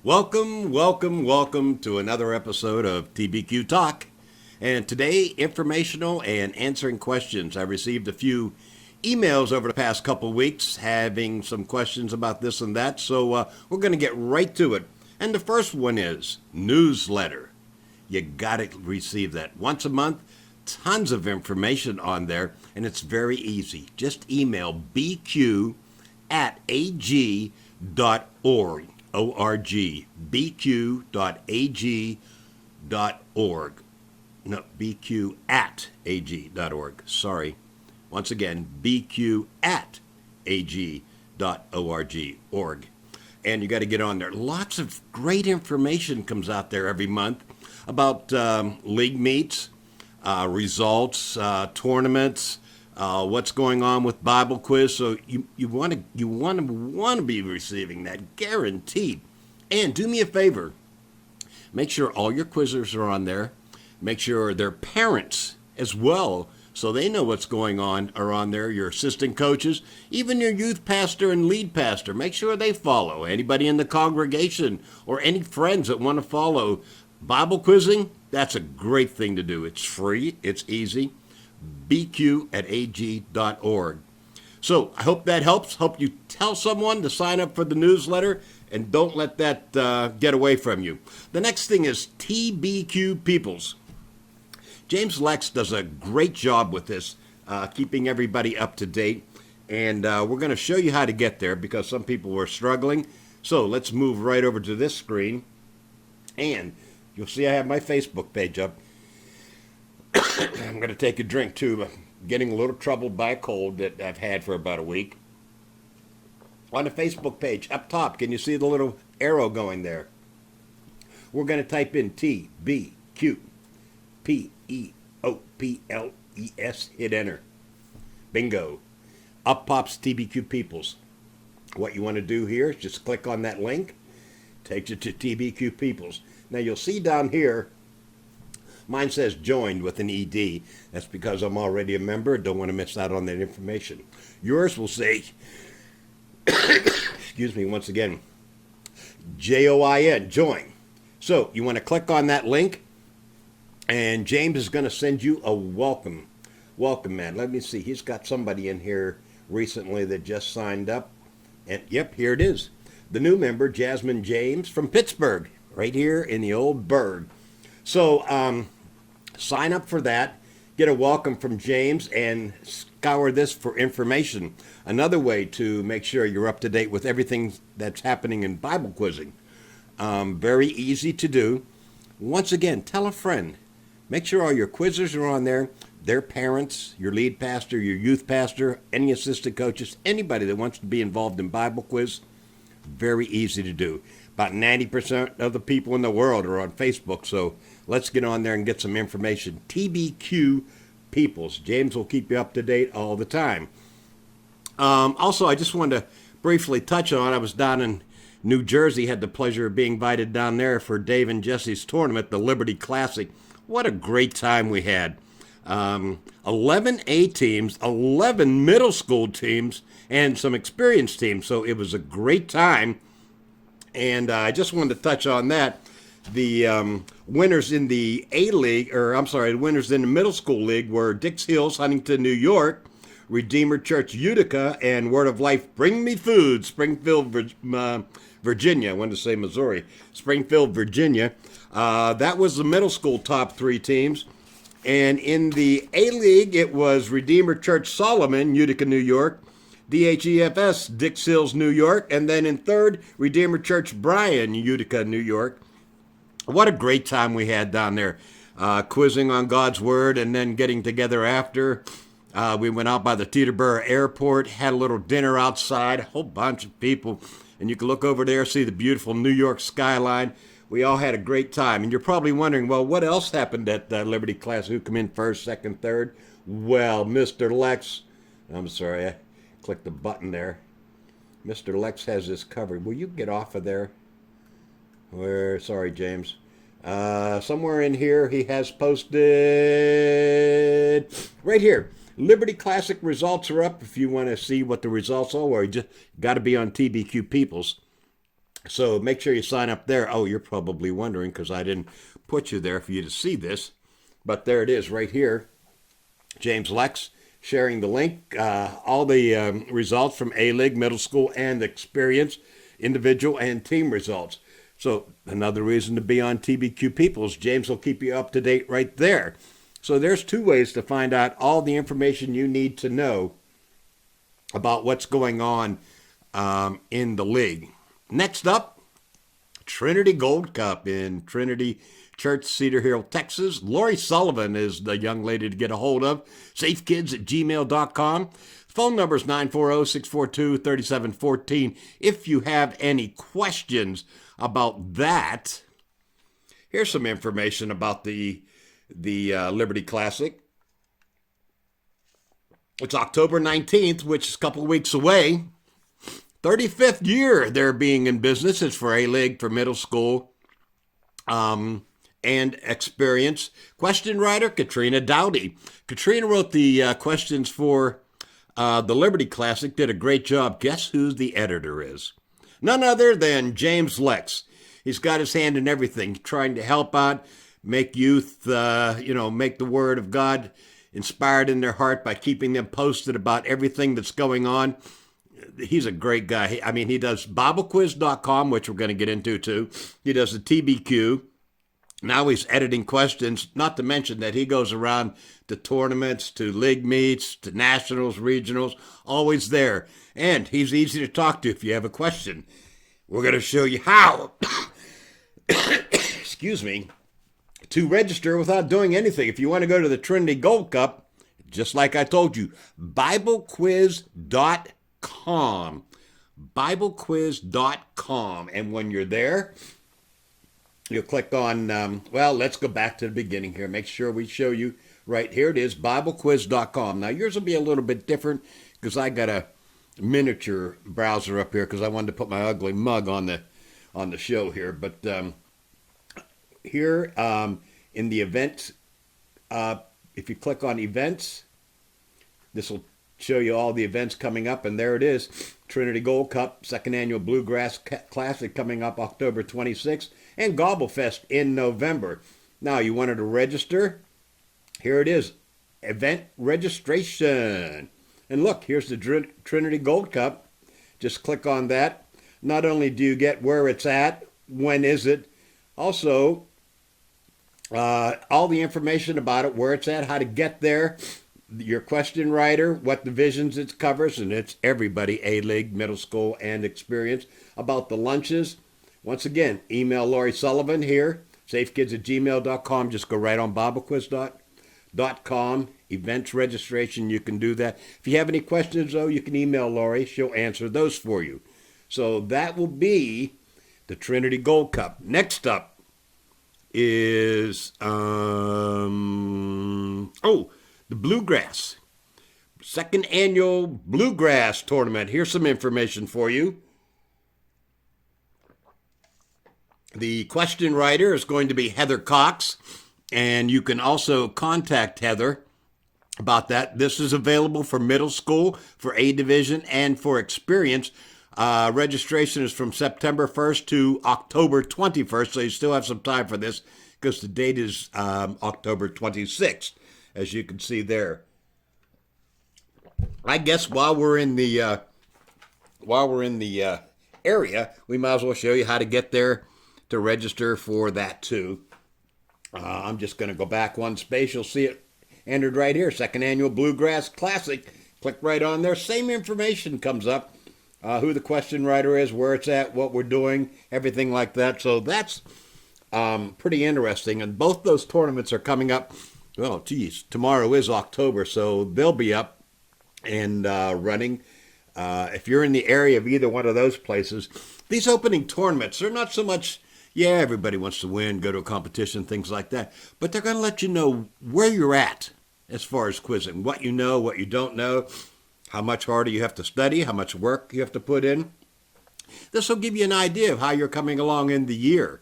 Welcome, welcome, welcome to another episode of TBQ Talk. And today, informational and answering questions. I received a few emails over the past couple of weeks having some questions about this and that, so we're going to get right to it. And the first one is newsletter. You got to receive that once a month. Tons of information on there, and it's very easy. Just email bq@ag.org. O-R-G, bq.ag.org. No, bq@ag.org. Sorry. Once again, bq@ag.org. And you got to get on there. Lots of great information comes out there every month about league meets, results, tournaments, what's going on with Bible quiz. So you want to be receiving that, guaranteed. And do me a favor, make sure all your quizzers are on there. Make sure their parents as well, so they know what's going on, are on there. Your assistant coaches, even your youth pastor and lead pastor, make sure they follow. Anybody in the congregation or any friends that want to follow Bible quizzing, that's a great thing to do. It's free, it's easy. bq@ag.org. So I hope that helps. Hope you tell someone to sign up for the newsletter, and don't let that get away from you. The next thing is TBQ Peoples. James Lex does a great job with this, keeping everybody up to date. And we're going to show you how to get there because some people were struggling. So let's move right over to this screen. And you'll see I have my Facebook page up. I'm going to take a drink too. I'm getting a little troubled by a cold that I've had for about a week. On the Facebook page, up top, can you see the little arrow going there? We're going to type in TBQ Peoples. Hit enter. Bingo. Up pops TBQ Peoples. What you want to do here is just click on that link. Takes you to TBQ Peoples. Now you'll see down here, mine says joined with an ED. That's because I'm already a member. Don't want to miss out on that information. Yours will say, excuse me once again, JOIN, join. So you want to click on that link, and James is going to send you a welcome. Welcome, man. Let me see. He's got somebody in here recently that just signed up. And yep, here it is. The new member, Jasmine James from Pittsburgh, right here in the old burg. So sign up for that, get a welcome from James, and scour this for information. Another way to make sure you're up to date with everything that's happening in Bible quizzing. Very easy to do. Once again, tell a friend. Make sure all your quizzers are on there, their parents, your lead pastor, your youth pastor, any assistant coaches, anybody that wants to be involved in Bible quiz. Very easy to do. About 90% of the people in the world are on Facebook, so let's get on there and get some information. TBQ Peoples. James will keep you up to date all the time. Also, I just wanted to briefly touch on, I was down in New Jersey, had the pleasure of being invited down there for Dave and Jesse's tournament, the Liberty Classic. What a great time we had. 11 A teams, 11 middle school teams, and some experienced teams, so it was a great time. And I just wanted to touch on that. The winners in the A League, the winners in the middle school league were Dix Hills, Huntington, New York, Redeemer Church, Utica, and Word of Life, Bring Me Food, Springfield, Virginia. I wanted to say Missouri. Springfield, Virginia. That was the middle school top three teams. And in the A League, it was Redeemer Church, Solomon, Utica, New York, DHEFS, Dix Hills, New York, and then in third, Redeemer Church, Bryan, Utica, New York. What a great time we had down there, quizzing on God's Word and then getting together after. We went out by the Teterboro Airport, had a little dinner outside, a whole bunch of people, and you can look over there, see the beautiful New York skyline. We all had a great time, and you're probably wondering, well, what else happened at Liberty Class? Who come in first, second, third? Well, Mr. Lex, I'm sorry, I clicked the button there. Mr. Lex has this covered. Will you get off of there? Sorry, James. Somewhere in here he has posted, right here, Liberty Classic results are up if you want to see what the results are, or you just got to be on TBQ Peoples. So make sure you sign up there. Oh, you're probably wondering because I didn't put you there for you to see this. But there it is right here. James Lex sharing the link. All the results from A-League, middle school, and experience, individual and team results. So another reason to be on TBQ Peoples. James will keep you up to date right there. So there's two ways to find out all the information you need to know about what's going on in the league. Next up, Trinity Gold Cup in Trinity Church, Cedar Hill, Texas. Lori Sullivan is the young lady to get a hold of. Safekids@gmail.com. Phone number is 940-642-3714. If you have any questions about that, here's some information about the Liberty Classic. It's October 19th, which is a couple of weeks away. 35th year they're being in business. It's for A-League, for middle school, and experience. Question writer, Katrina Dowdy. Katrina wrote the questions for the Liberty Classic, did a great job. Guess who the editor is? None other than James Lex. He's got his hand in everything, trying to help out, make youth, make the word of God inspired in their heart by keeping them posted about everything that's going on. He's a great guy. He does BibleQuiz.com, which we're going to get into too. He does the TBQ. Now he's editing questions, not to mention that he goes around to tournaments, to league meets, to nationals, regionals, always there. And he's easy to talk to if you have a question. We're going to show you how, excuse me, to register without doing anything. If you want to go to the Trinity Gold Cup, just like I told you, BibleQuiz.com. BibleQuiz.com. And when you're there, you'll click on, let's go back to the beginning here. Make sure we show you right here. It is BibleQuiz.com. Now, yours will be a little bit different because I got a miniature browser up here because I wanted to put my ugly mug on the show here. But here in the events, if you click on events, this will show you all the events coming up, and there it is. Trinity Gold Cup, second annual Bluegrass Classic coming up October 26th, and Gobblefest in November. Now, you wanted to register? Here it is, event registration. And look, here's the Trinity Gold Cup. Just click on that. Not only do you get where it's at, when is it, also all the information about it, where it's at, how to get there, your question writer, what divisions it covers, and it's everybody, A-League, middle school, and experience. About the lunches, once again, email Lori Sullivan here, safekids@gmail.com. Just go right on BibleQuiz.com. Events registration, you can do that. If you have any questions, though, you can email Lori. She'll answer those for you. So that will be the Trinity Gold Cup. Next up is, the Bluegrass. Second annual Bluegrass tournament. Here's some information for you. The question writer is going to be Heather Cox, and you can also contact Heather about that. This is available for middle school, for A Division, and for experience. Registration is from September 1st to October 21st, so you still have some time for this because the date is October 26th. As you can see there. I guess while we're in the area, we might as well show you how to get there to register for that too. I'm just going to go back one space. You'll see it entered right here. Second annual Bluegrass Classic. Click right on there. Same information comes up. Who the question writer is, where it's at, what we're doing, everything like that. So that's pretty interesting. And both those tournaments are coming up. Well, geez, tomorrow is October, so they'll be up and running. If you're in the area of either one of those places, these opening tournaments, they're not so much, everybody wants to win, go to a competition, things like that, but they're going to let you know where you're at as far as quizzing, what you know, what you don't know, how much harder you have to study, how much work you have to put in. This will give you an idea of how you're coming along in the year.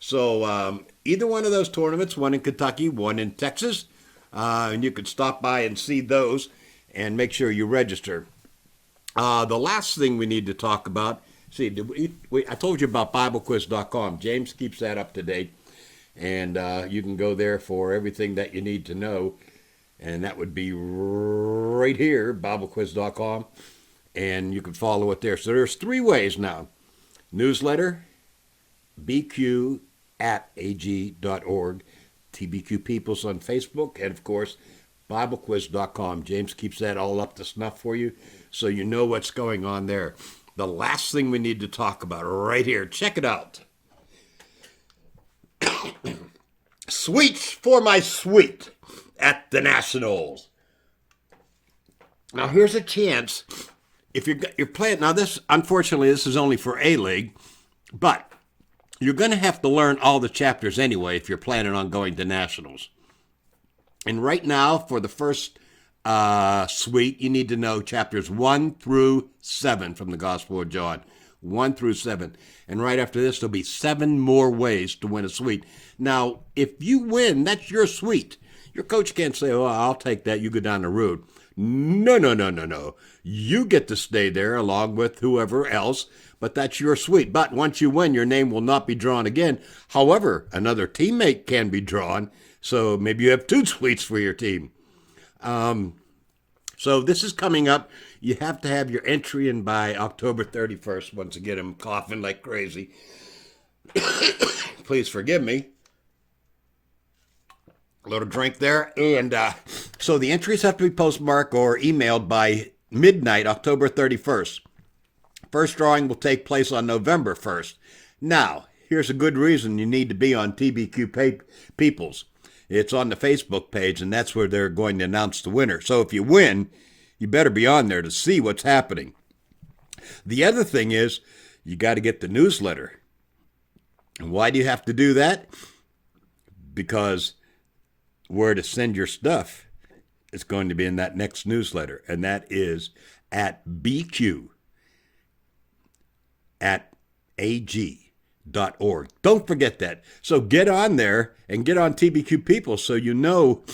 So either one of those tournaments, one in Kentucky, one in Texas, and you could stop by and see those and make sure you register. The last thing we need to talk about See, I told you about BibleQuiz.com. James keeps that up to date, and you can go there for everything that you need to know, and that would be right here, BibleQuiz.com, and you can follow it there. So there's 3 ways now: newsletter, bq at ag.org, TBQ Peoples on Facebook, and of course, BibleQuiz.com. James keeps that all up to snuff for you, so you know what's going on there. The last thing we need to talk about right here, check it out. Sweets for my suite at the Nationals. Now here's a chance, if you're playing, now this, unfortunately, this is only for A-League, but you're going to have to learn all the chapters anyway if you're planning on going to Nationals. And right now, for the first suite, you need to know chapters 1 through 7 from the Gospel of John. 1 through 7. And right after this, there'll be 7 more ways to win a suite. Now, if you win, that's your suite. Your coach can't say, oh, I'll take that, you go down the road. No. You get to stay there along with whoever else, but that's your suite. But once you win, your name will not be drawn again. However, another teammate can be drawn, so maybe you have 2 suites for your team. So this is coming up. You have to have your entry in by October 31st. Once again, I'm coughing like crazy. Please forgive me. A little drink there. And so the entries have to be postmarked or emailed by midnight, October 31st. First drawing will take place on November 1st. Now, here's a good reason you need to be on TBQ Peoples. It's on the Facebook page, and that's where they're going to announce the winner. So if you win, you better be on there to see what's happening. The other thing is, you got to get the newsletter. And why do you have to do that? Because where to send your stuff is going to be in that next newsletter, and that is at BQ at AG.org. Don't forget that. So get on there and get on TBQ People so you know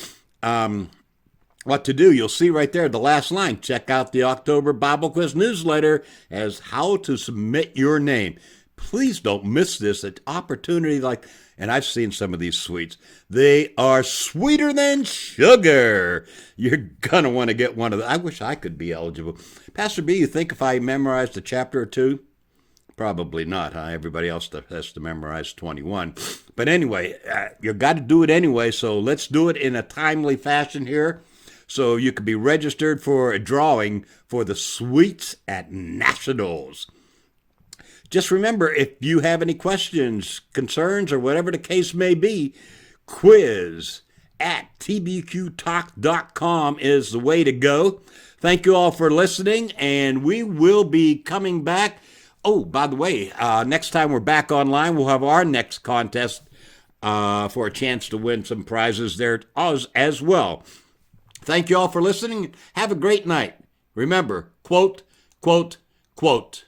what to do. You'll see right there the last line. Check out the October Bible Quiz newsletter as how to submit your name. Please don't miss this opportunity. And I've seen some of these sweets. They are sweeter than sugar. You're going to want to get one of them. I wish I could be eligible. Pastor B, you think if I memorized a chapter or 2? Probably not, huh? Everybody else has to memorize 21. But anyway, you've got to do it anyway, so let's do it in a timely fashion here so you can be registered for a drawing for the Sweets at Nationals. Just remember, if you have any questions, concerns, or whatever the case may be, quiz at tbqtalk.com is the way to go. Thank you all for listening, and we will be coming back. Oh, by the way, next time we're back online, we'll have our next contest for a chance to win some prizes there as well. Thank you all for listening. Have a great night. Remember, quote, quote, quote.